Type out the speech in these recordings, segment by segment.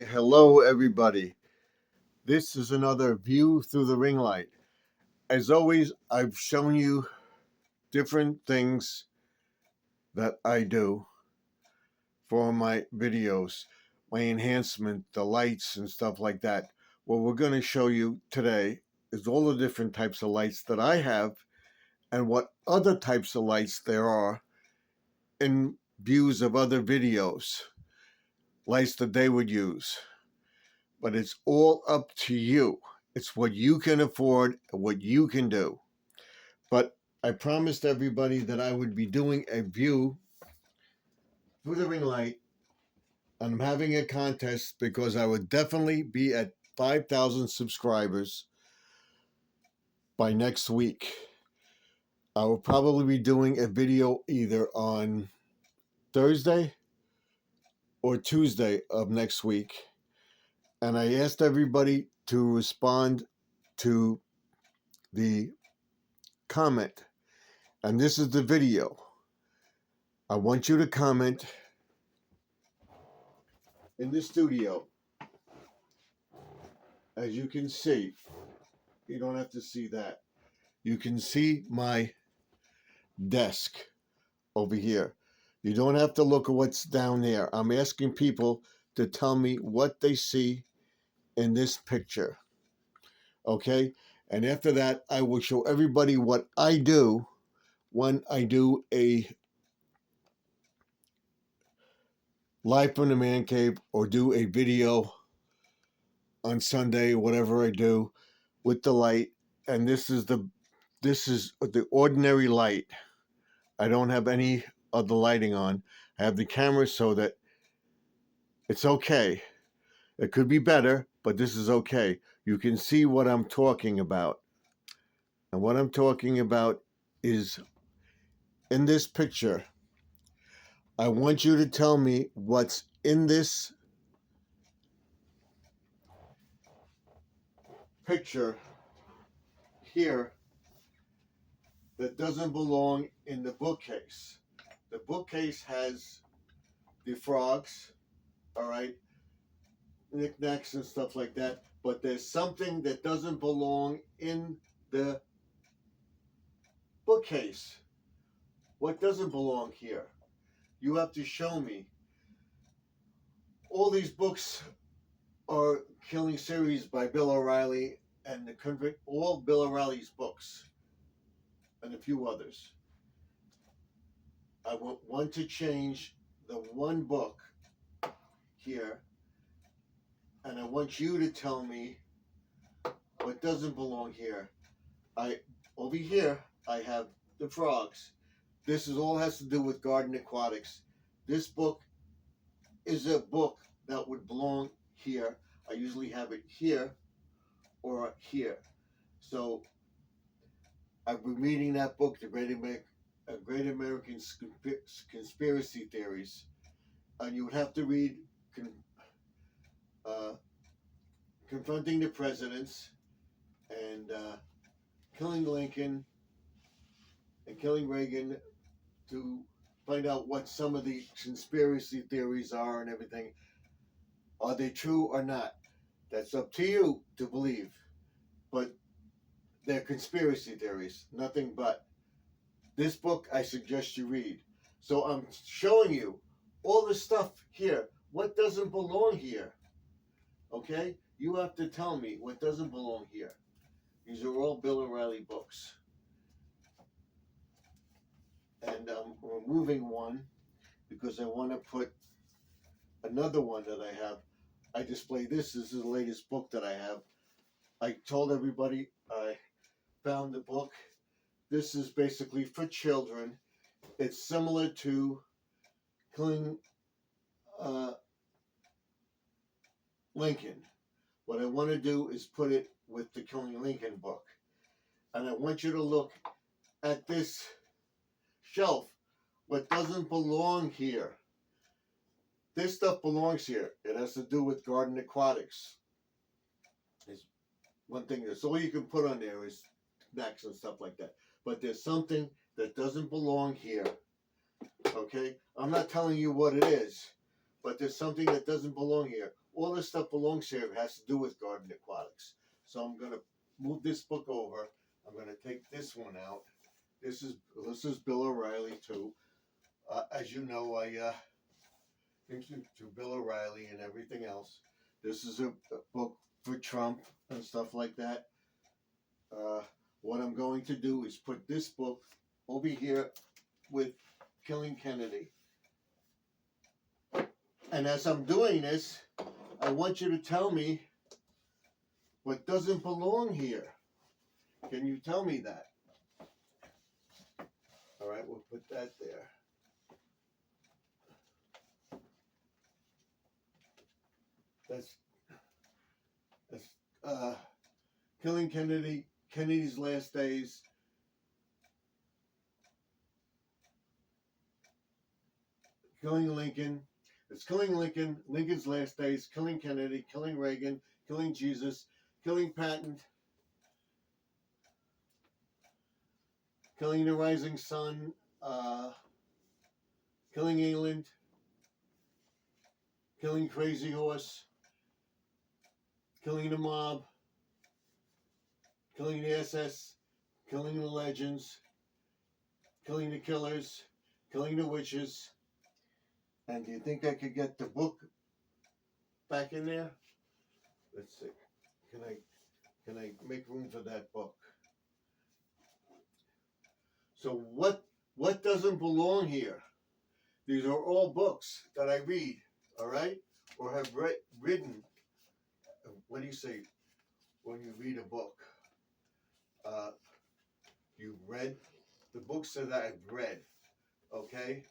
Hello, everybody. This is another view through the ring light. As always, I've shown you different things that I do for my videos, my enhancement, the lights, and stuff like that. What we're going to show you today is all the different types of lights that I have and what other types of lights there are in views of other videos, lights that they would use. But it's all up to you. It's what you can afford, what you can do. But I promised everybody that I would be doing a view through the ring light, and I'm having a contest because I would definitely be at 5,000 subscribers by next week. I will probably be doing a video either on Thursday or Tuesday of next week. And I asked everybody to respond to the comment. And this is the video. I want you to comment in the studio. As you can see, you don't have to see that. You can see my desk over here. You don't have to look at what's down there. I'm asking people to tell me what they see in this picture. Okay? And after that, I will show everybody what I do when I do a live from the man cave or do a video on Sunday, whatever I do with the light. And this is the ordinary light. I don't have any of the lighting on. I have the camera so that it's okay. It could be better, but this is okay. You can see what I'm talking about. And what I'm talking about is in this picture. I want you to tell me what's in this picture here that doesn't belong in the bookcase. The bookcase has the frogs, all right, knickknacks and stuff like that, but there's something that doesn't belong in the bookcase. What doesn't belong here? You have to show me. All these books are Killing Series by Bill O'Reilly and all Bill O'Reilly's books and a few others. I want to change the one book here, and I want you to tell me what doesn't belong here. Over here I have the frogs. This all has to do with garden aquatics. This book is a book that would belong here. I usually have it here or here. So I've been reading that book, The Great American Conspiracy Theories, and you would have to read Confronting the Presidents and Killing Lincoln and Killing Reagan to find out what some of the conspiracy theories are and everything. Are they true or not? That's up to you to believe. But they're conspiracy theories, nothing but. This book I suggest you read. So I'm showing you all the stuff here. What doesn't belong here? Okay? You have to tell me what doesn't belong here. These are all Bill O'Reilly books. And I'm removing one because I want to put another one that I have. I display this. This is the latest book that I have. I told everybody I found the book. This is basically for children. It's similar to Killing Lincoln. What I want to do is put it with the Killing Lincoln book. And I want you to look at this shelf. What doesn't belong here? This stuff belongs here. It has to do with garden aquatics. It's one thing. That's all you can put on there is snacks and stuff like that. But there's something that doesn't belong here. Okay? I'm not telling you what it is, but there's something that doesn't belong here. all this stuff belongs here. It has to do with garden aquatics. So I'm going to move this book over. I'm going to take this one out. This is Bill O'Reilly too. As you know, I think to Bill O'Reilly and everything else. This is a book for Trump and stuff like that. What I'm going to do is put this book over here with Killing Kennedy. And as I'm doing this, I want you to tell me what doesn't belong here. Can you tell me that? All right, we'll put that there. That's Killing Kennedy, Kennedy's Last Days. Killing Lincoln. It's Killing Lincoln, Lincoln's Last Days, Killing Kennedy, Killing Reagan, Killing Jesus, Killing Patton, Killing the Rising Sun, Killing England, Killing Crazy Horse, Killing the Mob, Killing the SS, Killing the Legends, Killing the Killers, Killing the Witches. And do you think I could get the book back in there? Let's see. Can I make room for that book? So what doesn't belong here? These are all books that I read, all right? Or have written. What do you say when you read a book? You read the books that I've read, okay?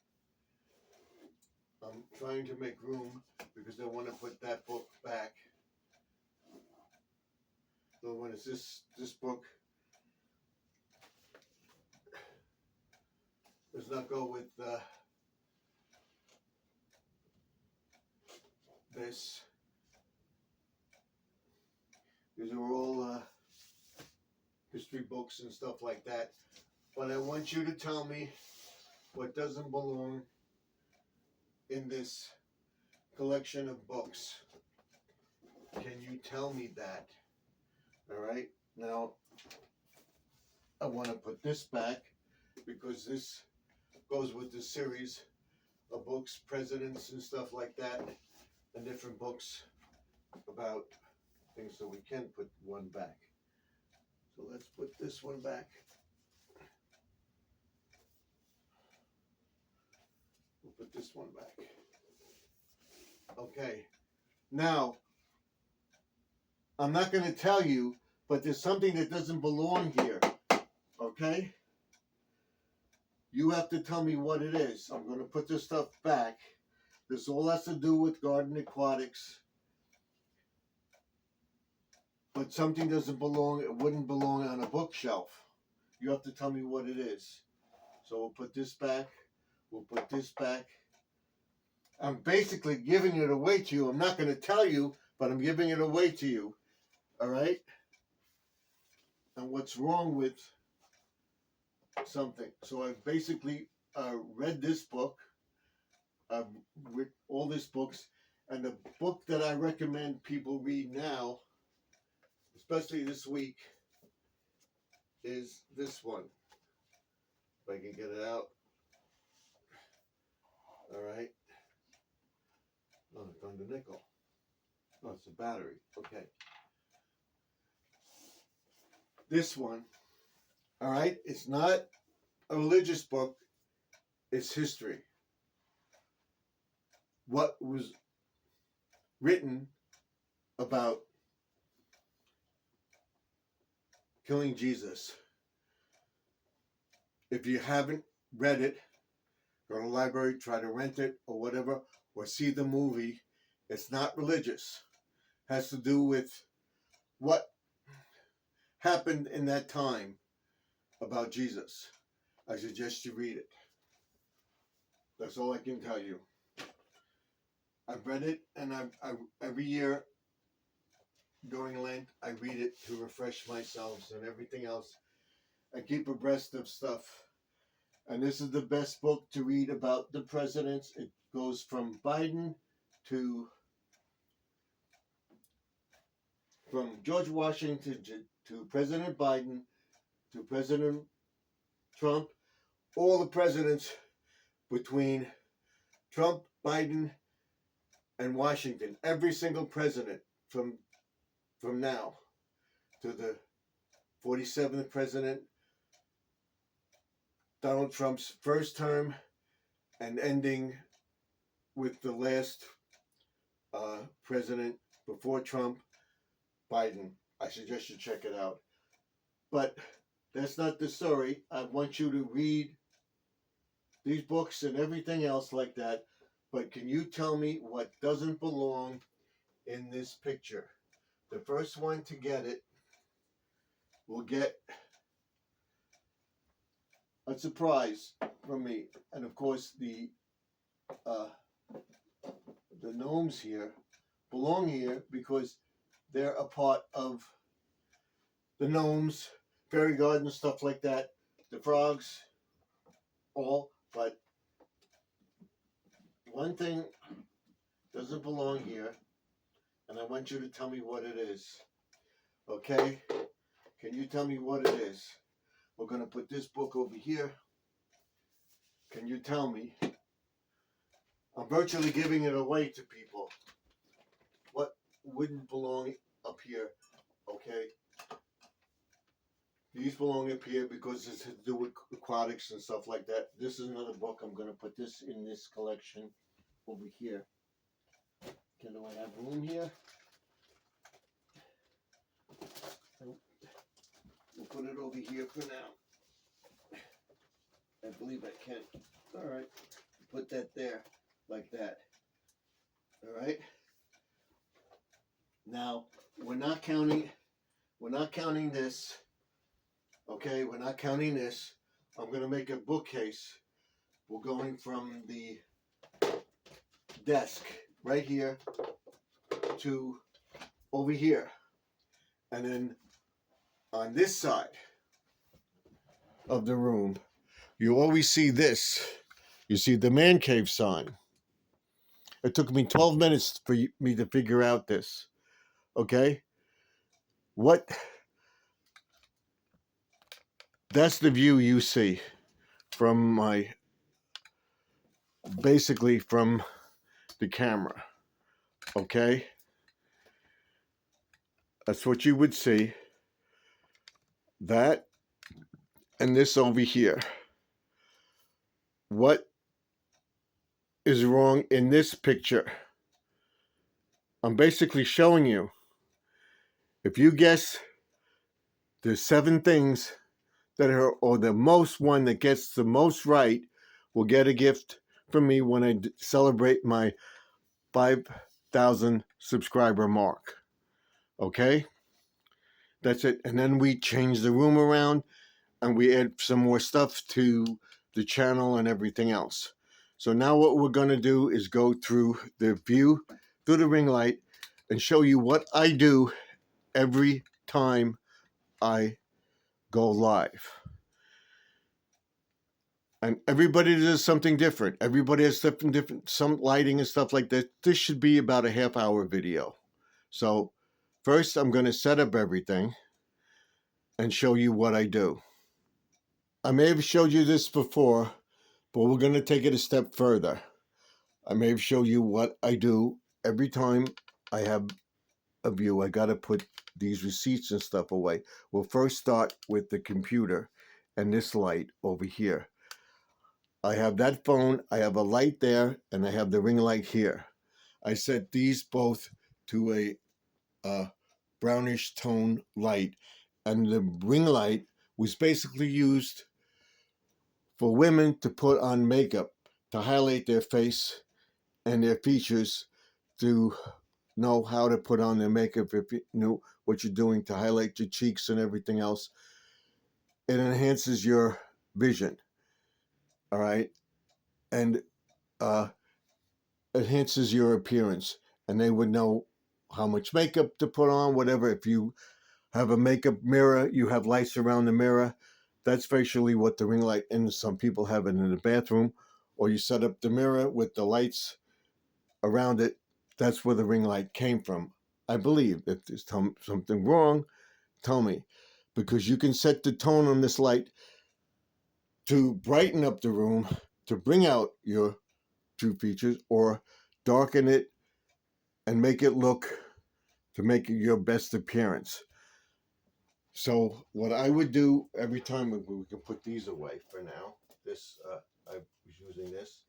I'm trying to make room because I want to put that book back. So when it's this book does not go with this. These are all history books and stuff like that. But I want you to tell me what doesn't belong in this collection of books. Can you tell me that? All right. Now, I want to put this back because this goes with the series of books, presidents and stuff like that, and different books about things, so we can put one back. So let's put this one back. We'll put this one back. Okay. Now, I'm not going to tell you, but there's something that doesn't belong here. Okay? You have to tell me what it is. I'm going to put this stuff back. This all has to do with garden aquatics. But something doesn't belong, it wouldn't belong on a bookshelf. You have to tell me what it is. So we'll put this back. We'll put this back. I'm basically giving it away to you. I'm not going to tell you, but I'm giving it away to you. All right? And what's wrong with something? So I've basically read this book. I've read all these books. And the book that I recommend people read now, especially this week, is this one. If I can get it out. All right. Oh, it's on the nickel. Oh, it's a battery. Okay. This one. All right. It's not a religious book. It's history. What was written about killing Jesus. If you haven't read it, go to the library, try to rent it or whatever, or see the movie. It's not religious. It has to do with what happened in that time about Jesus. I suggest you read it. That's all I can tell you. I've read it, and I every year during Lent, I read it to refresh myself and everything else. I keep abreast of stuff. And this is the best book to read about the presidents. It goes from Biden to from George Washington to President Biden to President Trump, all the presidents between Trump, Biden, and Washington, every single president from now to the 47th president, Donald Trump's first term, and ending with the last president before Trump, Biden. I suggest you check it out. But that's not the story. I want you to read these books and everything else like that. But can you tell me what doesn't belong in this picture? The first one to get it will get a surprise from me. And of course, the gnomes here belong here because they're a part of the gnomes, fairy garden, stuff like that. The frogs, all. But one thing doesn't belong here, and I want you to tell me what it is. Okay? Can you tell me what it is? We're going to put this book over here. Can you tell me? I'm virtually giving it away to people. What wouldn't belong up here? Okay? These belong up here because it's to do with aquatics and stuff like that. This is another book. I'm going to put this in this collection over here. Okay, do I have room here? We'll put it over here for now. I believe I can. All right. Put that there like that. All right. Now, we're not counting this. Okay, we're not counting this. I'm going to make a bookcase. We're going from the desk right here to over here. And then on this side of the room, you always see this. You see the man cave sign. It took me 12 minutes for me to figure out this. Okay? That's the view you see from basically from the camera. Okay? That's what you would see. That and this over here. What is wrong in this picture? I'm basically showing you. If you guess the 7 things that are, or the most one that gets the most right, will get a gift from me when I celebrate my 5,000 subscriber mark. Okay? That's it. And then we change the room around and we add some more stuff to the channel and everything else. So now what we're going to do is go through the view through the ring light and show you what I do every time I go live. And everybody does something different. Everybody has different, some lighting and stuff like that. This should be about a half-hour video. So first I'm going to set up everything and show you what I do. I may have showed you this before, but we're going to take it a step further. I may have showed you what I do every time I have a view. I got to put these receipts and stuff away. We'll first start with the computer and this light over here. I have that phone, I have a light there, and I have the ring light here. I set these both to a brownish tone light, and the ring light was basically used for women to put on makeup, to highlight their face and their features, to know how to put on their makeup if you know what you're doing, to highlight your cheeks and everything else. It enhances your vision, all right? And enhances your appearance. And they would know how much makeup to put on, whatever. If you have a makeup mirror, you have lights around the mirror, that's facially what the ring light, and some people have it in the bathroom, or you set up the mirror with the lights around it. That's where the ring light came from. I believe. If there's something wrong, tell me. Because you can set the tone on this light to brighten up the room, to bring out your true features, or darken it and make it look, to make it your best appearance. So what I would do every time, we can put these away for now. This, I was using this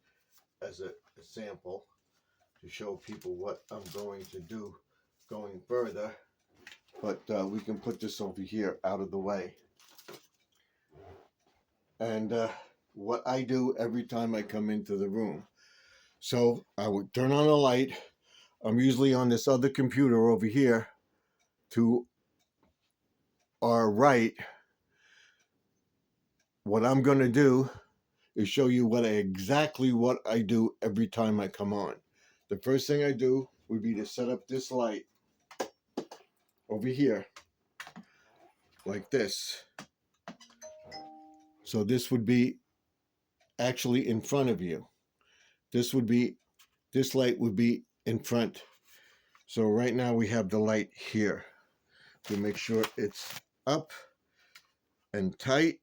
as a sample to show people what I'm going to do going further. But we can put this over here out of the way. And what I do every time I come into the room. So I would turn on a light. I'm usually on this other computer over here to our right. What I'm going to do is show you exactly what I do every time I come on. The first thing I do would be to set up this light over here like this. So this would be actually in front of you. This light would be in front. So right now we have the light here. We make sure it's up and tight.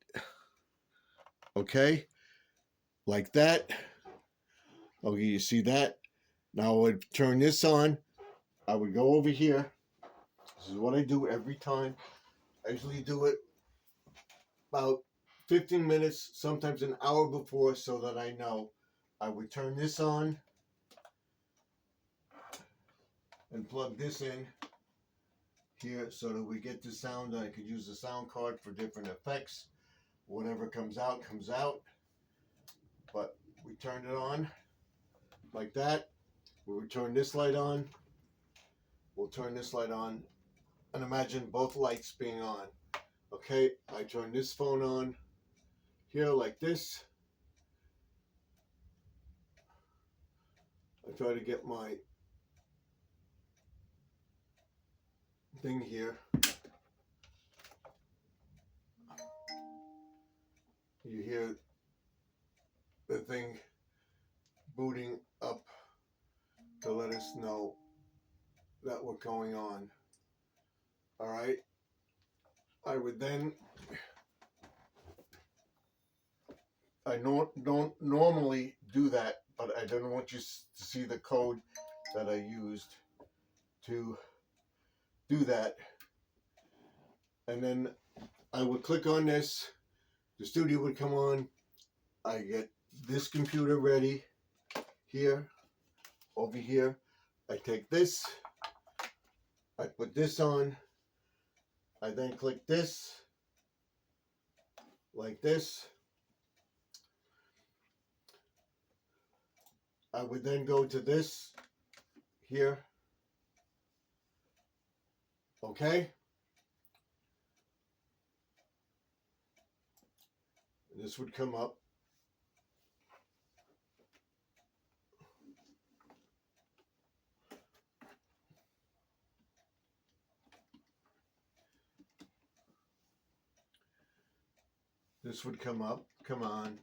Okay, like that. Okay, you see that? Now I would turn this on. I would go over here. This is what I do every time. I usually do it about 15 minutes, sometimes an hour before, so that I know. I would turn this on and plug this in here so that we get the sound. I could use the sound card for different effects. Whatever comes out, comes out. But we turn it on like that. We would turn this light on. We'll turn this light on. And imagine both lights being on. Okay, I turn this phone on here like this. I try to get my thing here. You hear the thing booting up to let us know that we're going on. All right. I would then, I don't normally do that, but I don't want you to see the code that I used to do that. And then I would click on this. The studio would come on. I get this computer ready here, over here. I take this. I put this on. I then click this, like this. I would then go to this here. Okay. This would come up. This would come up. Come on.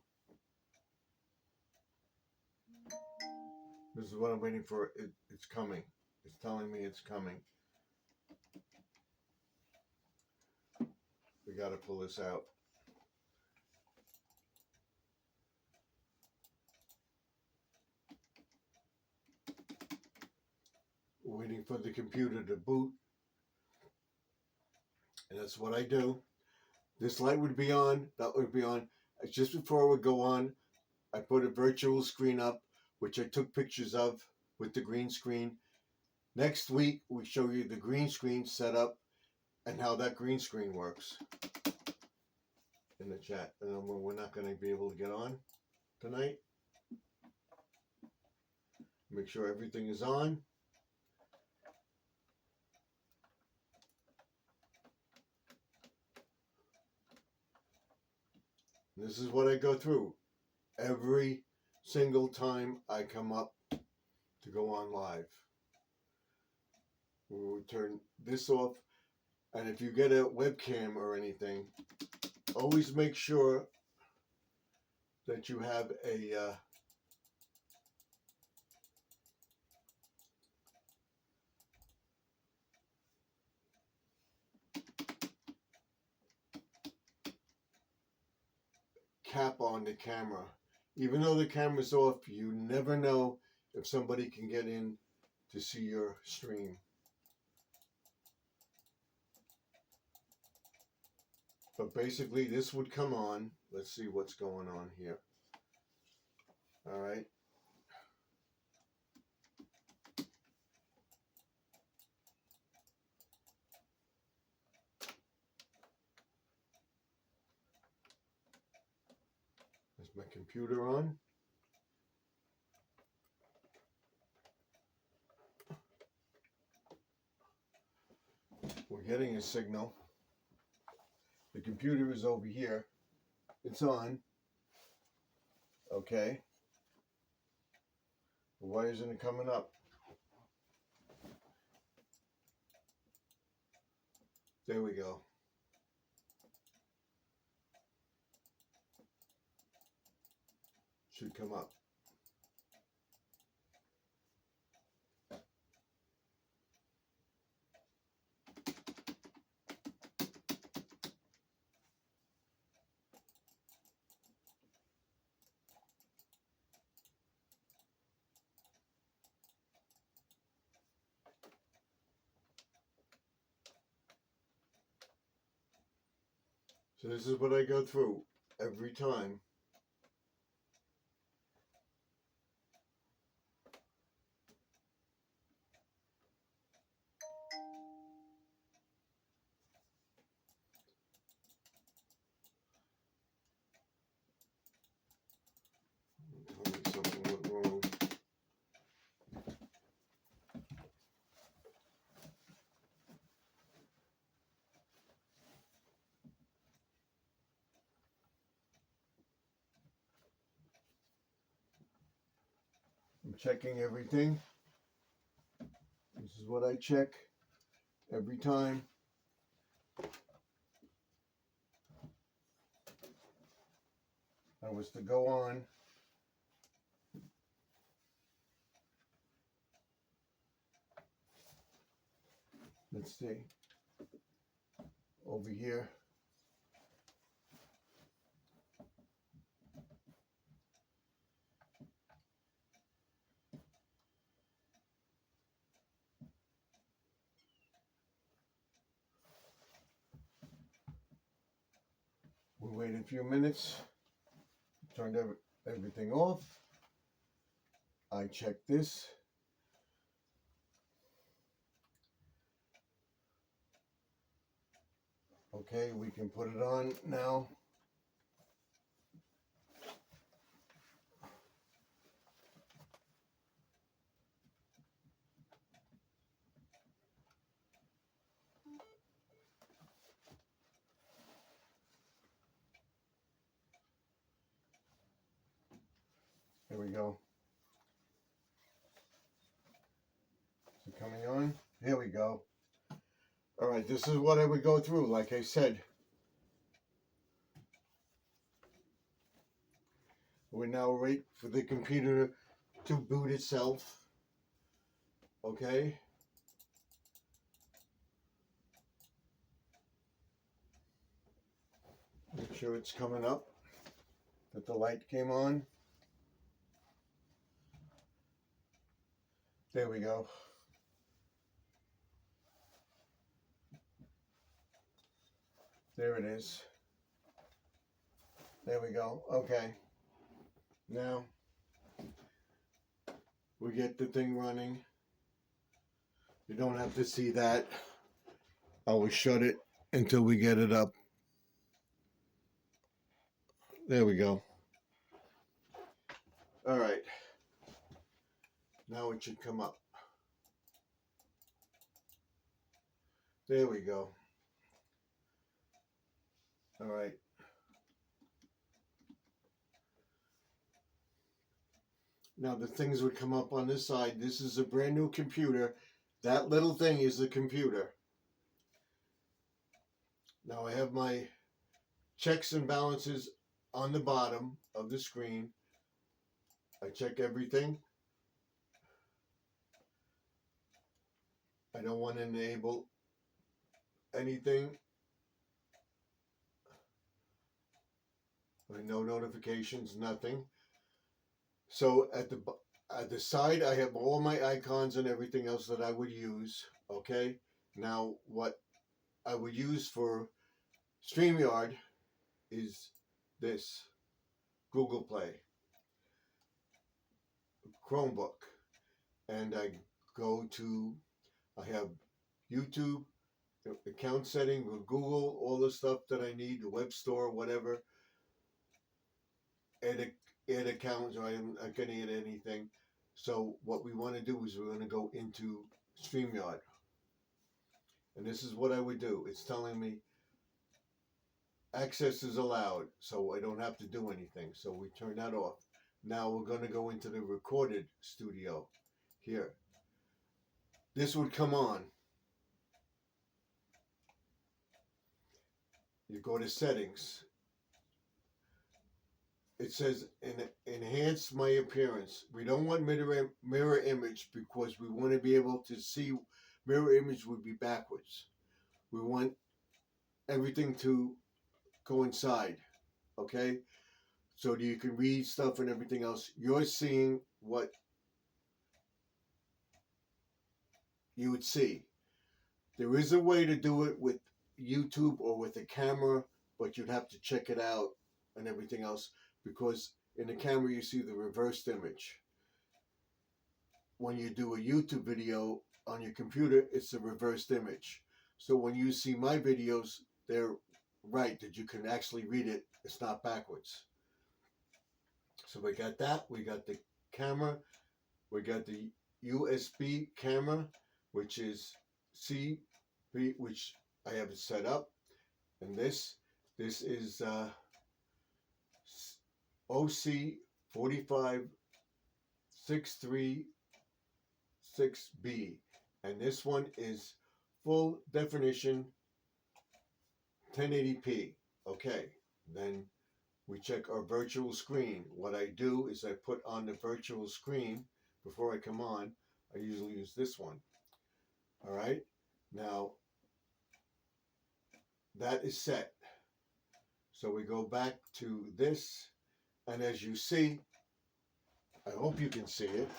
This is what I'm waiting for. It's coming. It's telling me it's coming. We got to pull this out. We're waiting for the computer to boot. And that's what I do. This light would be on. That would be on. Just before it would go on, I put a virtual screen up, which I took pictures of with the green screen. Next week, we show you the green screen setup and how that green screen works in the chat. And we're not going to be able to get on tonight. Make sure everything is on. This is what I go through every single time I come up to go on live. We will turn this off. And if you get a webcam or anything, always make sure that you have a tap on the camera. Even though the camera's off, you never know if somebody can get in to see your stream. But basically this would come on. Let's see what's going on here. All right. Is my computer on? We're getting a signal. The computer is over here. It's on. Okay. Why isn't it coming up? There we go. Should come up. So this is what I go through every time. Something went wrong. I'm checking everything. This is what I check every time. I was to go on. Let's see. Over here. We wait a few minutes. Turned everything off. I check this. Okay, we can put it on now. There we go. Is it coming on? Here we go. All right, this is what I would go through, like I said. We now wait for the computer to boot itself. Okay. Make sure it's coming up, that the light came on. There we go. There it is. There we go. Okay. Now we get the thing running. You don't have to see that. I will shut it until we get it up. There we go. All right. Now it should come up. There we go. All right. Now the things would come up on this side. This is a brand new computer. That little thing is the computer. Now I have my checks and balances on the bottom of the screen. I check everything. I don't want to enable anything. No notifications, nothing. So at the side, I have all my icons and everything else that I would use. Okay. Now, what I would use for StreamYard is this Google Play Chromebook, and I have YouTube account setting with Google, all the stuff that I need, the web store, whatever. Add accounts, or I'm not going to add anything. So what we want to do is we're going to go into StreamYard. And this is what I would do. It's telling me access is allowed, so I don't have to do anything. So we turn that off. Now we're going to go into the recorded studio here. This would come on. You go to settings. It says enhance my appearance. We don't want mirror image because we want to be able to see. Mirror image would be backwards. We want everything to coincide, okay? So that you can read stuff and everything else. You're seeing what you would see. There is a way to do it with YouTube or with a camera, but you'd have to check it out and everything else, because in the camera you see the reversed image. When you do a YouTube video on your computer, it's a reversed image. So when you see my videos, they're right, that you can actually read it. It's not backwards. So we got that. We got the camera. We got the USB camera, which is which I have it set up. And this is OC 45636B, and this one is full definition 1080p. Okay, then we check our virtual screen. What I do is I put on the virtual screen before I come on. I usually use this one. All right, now that is set. So we go back to this, and as you see, I hope you can see it.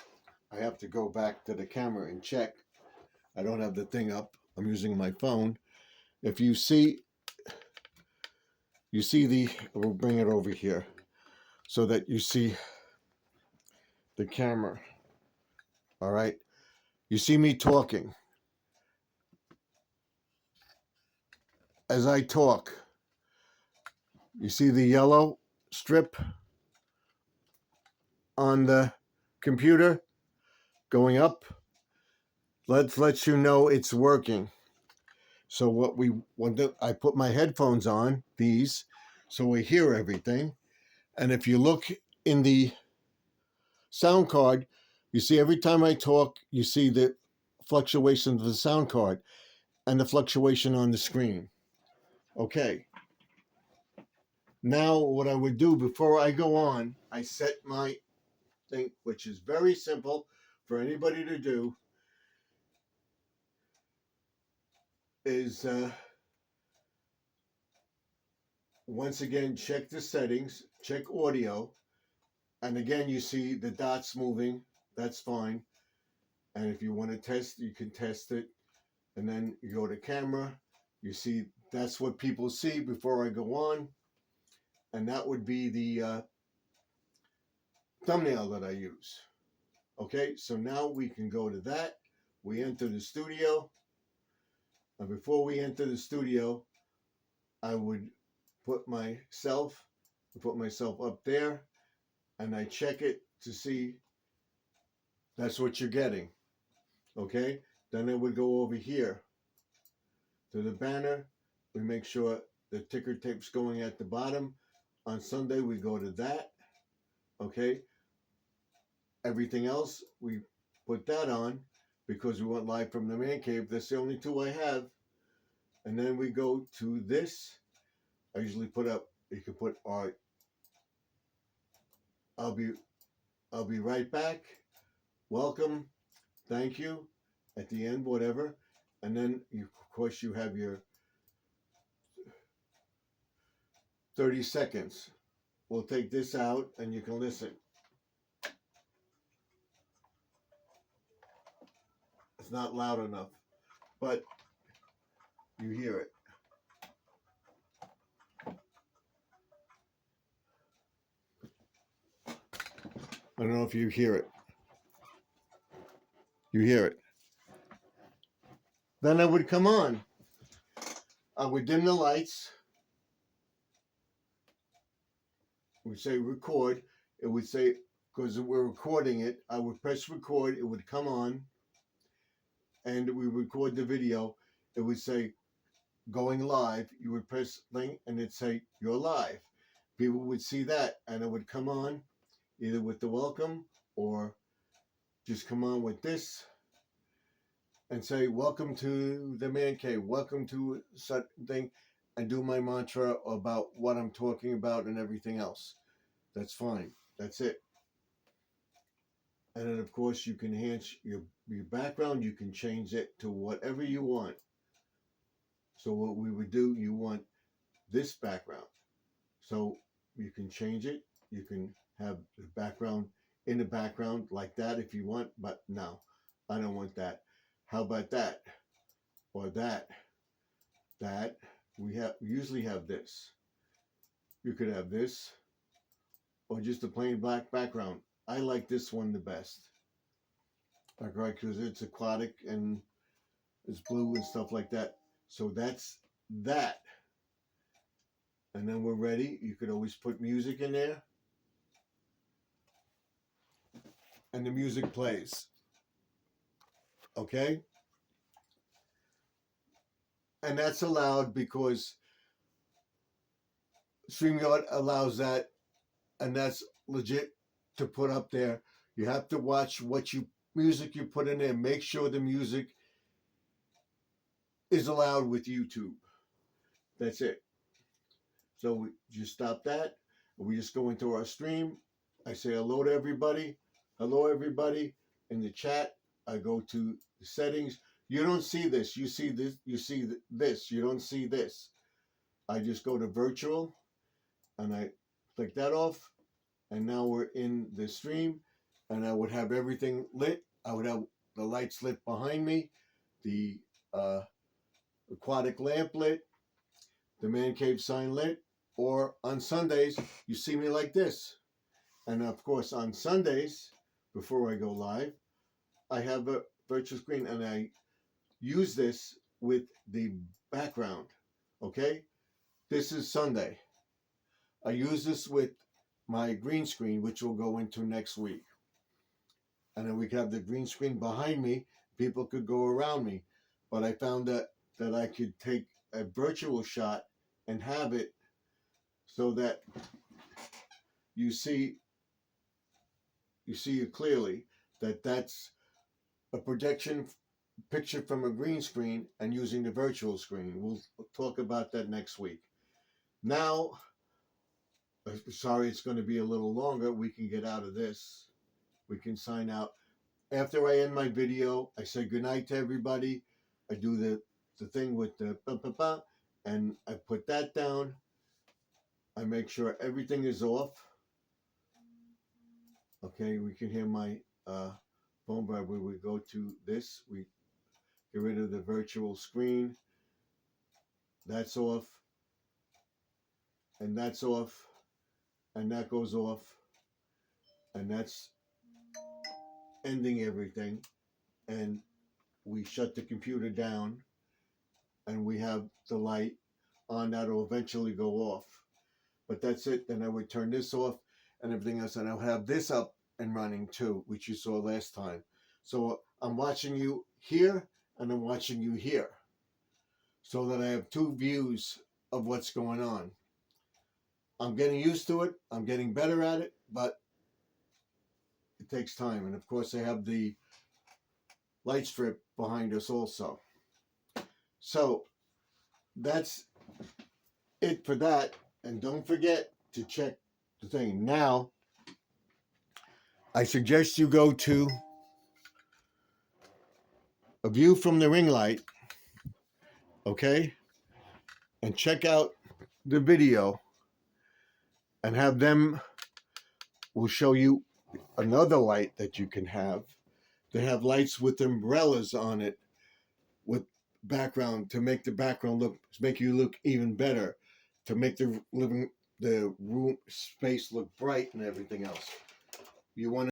I have to go back to the camera and check. I don't have the thing up. I'm using my phone. If you see we'll bring it over here so that you see the camera. All right. You see me talking. As I talk, you see the yellow strip on the computer going up. Let's let you know it's working. So I put my headphones on, these, so we hear everything. And if you look in the sound card, you see every time I talk, you see the fluctuation of the sound card and the fluctuation on the screen. Okay. Now what I would do before I go on, I set my thing, which is very simple for anybody to do, is once again check the settings, check audio, and again you see the dots moving. That's fine. And if you want to test, you can test it. And then you go to camera, you see that's what people see before I go on, and that would be the thumbnail that I use. Okay, so now we can go to that. We enter the studio, and before we enter the studio, I would put myself up there, and I check it to see that's what you're getting. Okay, then I would go over here to the banner. We make sure the ticker tape's going at the bottom. On Sunday, we go to that. Okay, everything else, we put that on because we went live from the man cave. That's the only two I have. And then we go to this. I usually you can put art. I'll be right back. Welcome. Thank you. At the end, whatever. And then, of course, you have your 30 seconds. we'll take this out and you can listen. It's not loud enough, but you hear it. I don't know if you hear it. You hear it. Then I would come on. I would dim the lights. It would say record. It would say, because we're recording it, I would press record. It would come on. And we record the video. It would say going live. You would press link and it'd say you're live. People would see that and it would come on either with the welcome or just come on with this and say, welcome to the man cave, welcome to something, and do my mantra about what I'm talking about and everything else. That's fine. That's it. And then, of course, you can enhance your background. You can change it to whatever you want. So what we would do, you want this background. So you can change it. You can have the background in the background like that if you want. But no, I don't want that. How about that? Or that? That. We usually have this. You could have this. Or just a plain black background. I like this one the best. Right, because it's aquatic and it's blue and stuff like that. So that's that. And then we're ready. You could always put music in there. And the music plays. Okay? And that's allowed because StreamYard allows that. And that's legit to put up there. You have to watch what music you put in there. Make sure the music is allowed with YouTube. That's it. So we just stop that. We just go into our stream. I say hello to everybody. Hello, everybody. In the chat, I go to the settings. You don't see this. You see this. You see this. You don't see this. I just go to virtual and I click that off. And now we're in the stream. And I would have everything lit. I would have the lights lit behind me. The aquatic lamp lit. The man cave sign lit. Or on Sundays, you see me like this. And of course, on Sundays, before I go live, I have a virtual screen and I use this with the background. Okay? This is Sunday. I use this with my green screen, which we'll go into next week. And then we can have the green screen behind me. People could go around me. But I found that I could take a virtual shot and have it so that you see it clearly that that's a projection picture from a green screen and using the virtual screen. We'll talk about that next week. Now, sorry, it's going to be a little longer. We can get out of this. We can sign out. After I end my video, I say goodnight to everybody. I do the thing with the ba-ba-ba, and I put that down. I make sure everything is off. Okay, we can hear my phone vibrate. We go to this. We get rid of the virtual screen. That's off. And that's off. And that goes off. And that's ending everything. And we shut the computer down. And we have the light on that will eventually go off. But that's it. Then I would turn this off and everything else. And I'll have this up and running too, which you saw last time. So I'm watching you here and I'm watching you here. So that I have two views of what's going on. I'm getting used to it. I'm getting better at it, but it takes time. And of course, I have the light strip behind us also. So that's it for that. And don't forget to check the thing. Now, I suggest you go to a view from the ring light, okay? And check out the video and have them, will show you another light that you can have. They have lights with umbrellas on it with background to make the background make you look even better, to make the room space look bright and everything else. You want